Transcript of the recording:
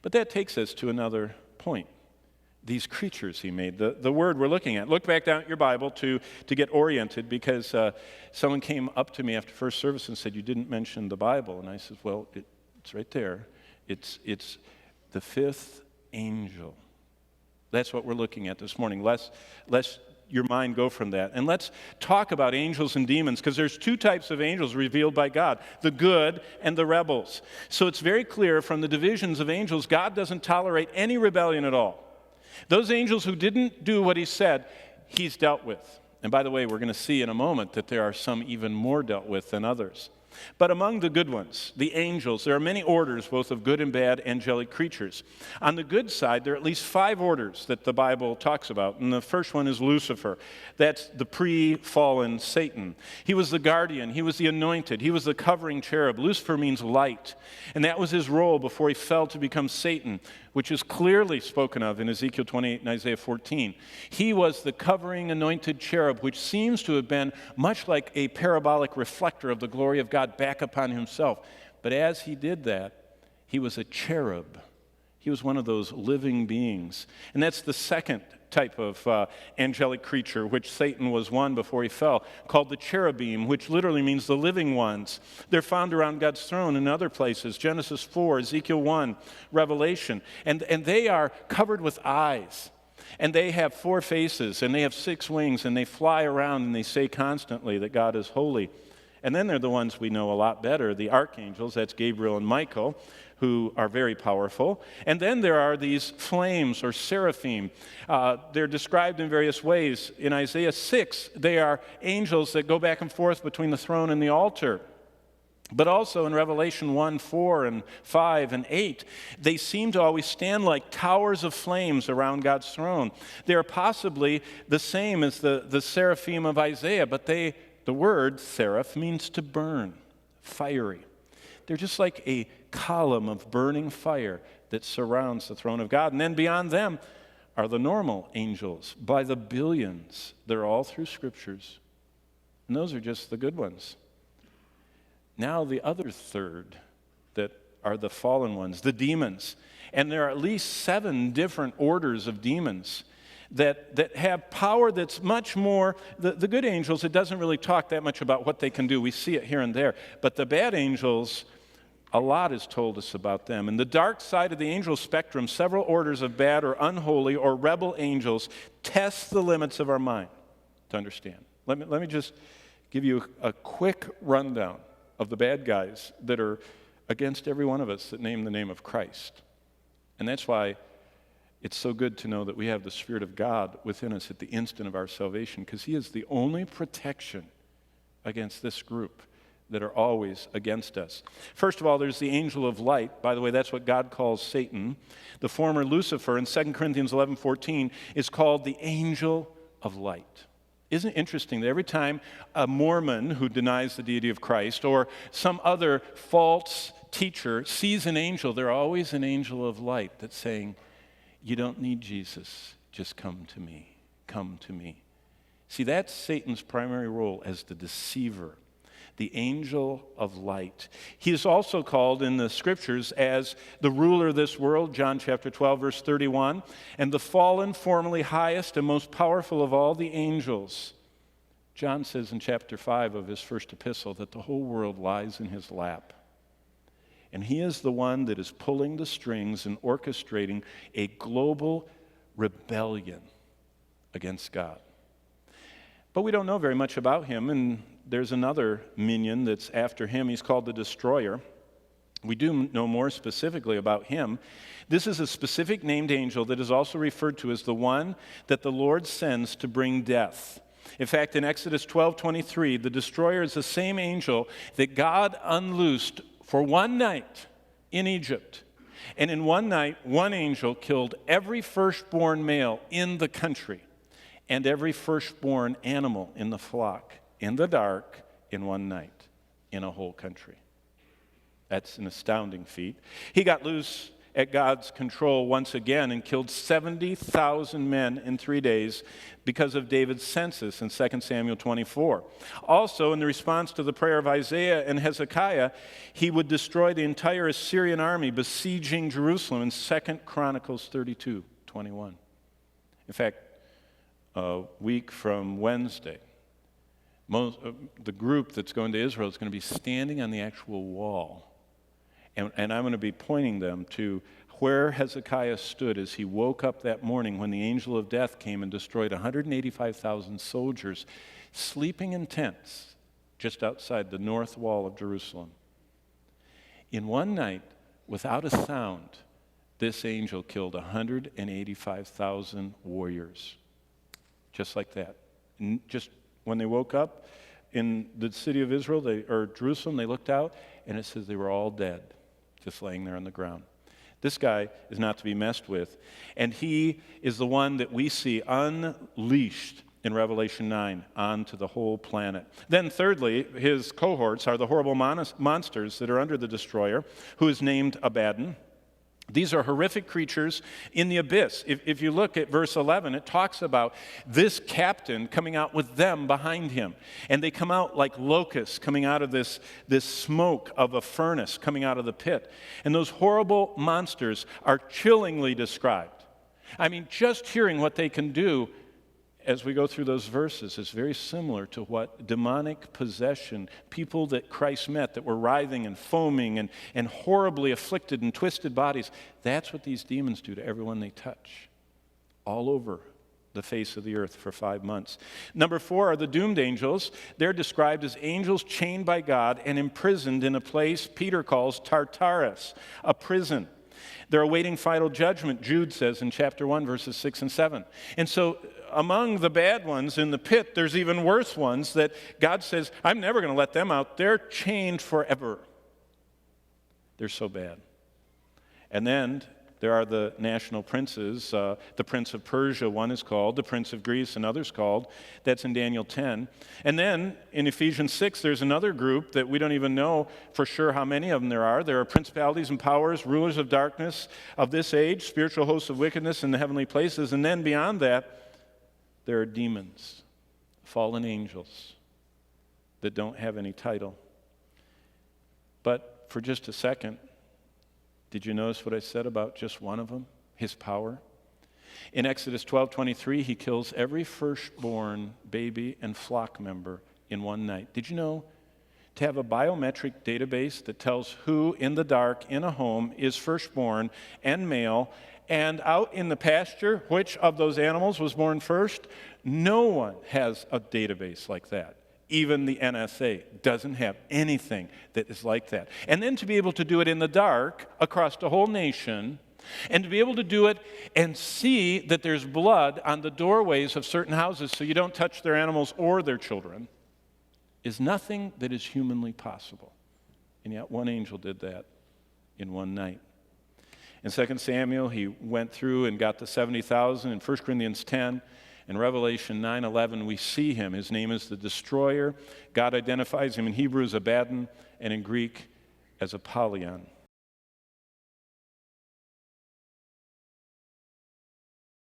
But that takes us to another point. These creatures he made, the word we're looking at. Look back down at your Bible to get oriented, because someone came up to me after first service and said, "You didn't mention the Bible." And I said, well, it's right there. It's the fifth angel. That's what we're looking at this morning. Let's your mind go from that. And let's talk about angels and demons, because there's two types of angels revealed by God, the good and the rebels. So it's very clear from the divisions of angels, God doesn't tolerate any rebellion at all. Those angels who didn't do what he said, he's dealt with. And by the way, we're going to see in a moment that there are some even more dealt with than others. But among the good ones, the angels, there are many orders, both of good and bad angelic creatures. On the good side, there are at least 5 orders that the Bible talks about. And the first one is Lucifer. That's the pre-fallen Satan. He was the guardian. He was the anointed. He was the covering cherub. Lucifer means light. And that was his role before he fell to become Satan, which is clearly spoken of in Ezekiel 28 and Isaiah 14. He was the covering anointed cherub, which seems to have been much like a parabolic reflector of the glory of God back upon himself. But as he did that, he was a cherub. He was one of those living beings. And that's the second type of angelic creature, which Satan was one before he fell, called the cherubim, which literally means the living ones. They're found around God's throne in other places, Genesis 4, Ezekiel 1, Revelation. And they are covered with eyes. And they have 4 faces, and they have 6 wings, and they fly around, and they say constantly that God is holy. And then they're the ones we know a lot better, the archangels, that's Gabriel and Michael, who are very powerful. And then there are these flames or seraphim. They're described in various ways. In Isaiah 6, they are angels that go back and forth between the throne and the altar. But also in Revelation 1, 4, and 5, and 8, they seem to always stand like towers of flames around God's throne. They are possibly the same as the seraphim of Isaiah, but the word seraph means to burn, fiery. They're just like a column of burning fire that surrounds the throne of God. And then beyond them are the normal angels by the billions. They're all through scriptures. And those are just the good ones. Now the other third that are the fallen ones, the demons. And there are at least 7 different orders of demons that have power that's much more, the good angels, it doesn't really talk that much about what they can do. We see it here and there. But the bad angels, a lot is told us about them. In the dark side of the angel spectrum, several orders of bad or unholy or rebel angels test the limits of our mind to understand. Let me just give you a quick rundown of the bad guys that are against every one of us that name the name of Christ. And that's why it's so good to know that we have the Spirit of God within us at the instant of our salvation, because he is the only protection against this group that are always against us. First of all, there's the angel of light. By the way, that's what God calls Satan. The former Lucifer in 2 Corinthians 11:14 is called the angel of light. Isn't it interesting that every time a Mormon who denies the deity of Christ or some other false teacher sees an angel, they're always an angel of light that's saying, "You don't need Jesus, just come to me, come to me." See, that's Satan's primary role as the deceiver, the angel of light. He is also called in the scriptures as the ruler of this world, John chapter 12, verse 31, and the fallen, formerly highest and most powerful of all the angels. John says in chapter 5 of his first epistle that the whole world lies in his lap. And he is the one that is pulling the strings and orchestrating a global rebellion against God. But we don't know very much about him, and there's another minion that's after him. He's called the Destroyer. We do know more specifically about him. This is a specific named angel that is also referred to as the one that the Lord sends to bring death. In fact, in Exodus 12:23, the Destroyer is the same angel that God unloosed for one night in Egypt. And in one night, one angel killed every firstborn male in the country and every firstborn animal in the flock in the dark in one night in a whole country. That's an astounding feat. He got loose at God's control once again and killed 70,000 men in 3 days because of David's census in 2 Samuel 24. Also, in the response to the prayer of Isaiah and Hezekiah, he would destroy the entire Assyrian army besieging Jerusalem in 2 Chronicles 32:21. In fact, a week from Wednesday, the group that's going to Israel is going to be standing on the actual wall. And I'm going to be pointing them to where Hezekiah stood as he woke up that morning when the angel of death came and destroyed 185,000 soldiers sleeping in tents just outside the north wall of Jerusalem. In one night, without a sound, this angel killed 185,000 warriors. Just like that. Just when they woke up in the city of Israel, or Jerusalem, they looked out, and it says they were all dead, just laying there on the ground. This guy is not to be messed with, and he is the one that we see unleashed in Revelation 9 onto the whole planet. Then thirdly, his cohorts are the horrible monsters that are under the destroyer, who is named Abaddon. These are horrific creatures in the abyss. If you look at verse 11, it talks about this captain coming out with them behind him. And they come out like locusts coming out of this smoke of a furnace coming out of the pit. And those horrible monsters are chillingly described. I mean, just hearing what they can do as we go through those verses is very similar to what demonic possession, people that Christ met that were writhing and foaming and horribly afflicted and twisted bodies, that's what these demons do to everyone they touch, all over the face of the earth for 5 months. Number 4 are the doomed angels. They're described as angels chained by God and imprisoned in a place Peter calls Tartarus, a prison. They're awaiting final judgment, Jude says in chapter 1, verses 6 and 7. And so among the bad ones in the pit, there's even worse ones that God says, I'm never going to let them out. They're chained forever. They're so bad. And then there are the national princes. The prince of Persia, one is called. The prince of Greece, another's called. That's in Daniel 10. And then in Ephesians 6, there's another group that we don't even know for sure how many of them there are. There are principalities and powers, rulers of darkness of this age, spiritual hosts of wickedness in the heavenly places. And then beyond that, there are demons, fallen angels that don't have any title. But for just a second, did you notice what I said about just one of them? His power. In Exodus 12:23, he kills every firstborn baby and flock member in one night. Did you know to have a biometric database that tells who in the dark in a home is firstborn and male, and out in the pasture, which of those animals was born first? No one has a database like that. Even the NSA doesn't have anything that is like that. And then to be able to do it in the dark across the whole nation, and to be able to do it and see that there's blood on the doorways of certain houses so you don't touch their animals or their children, is nothing that is humanly possible. And yet one angel did that in one night. In 2 Samuel, he went through and got the 70,000. In 1 Corinthians 10, in Revelation 9:11, we see him. His name is the Destroyer. God identifies him in Hebrew as Abaddon and in Greek as Apollyon.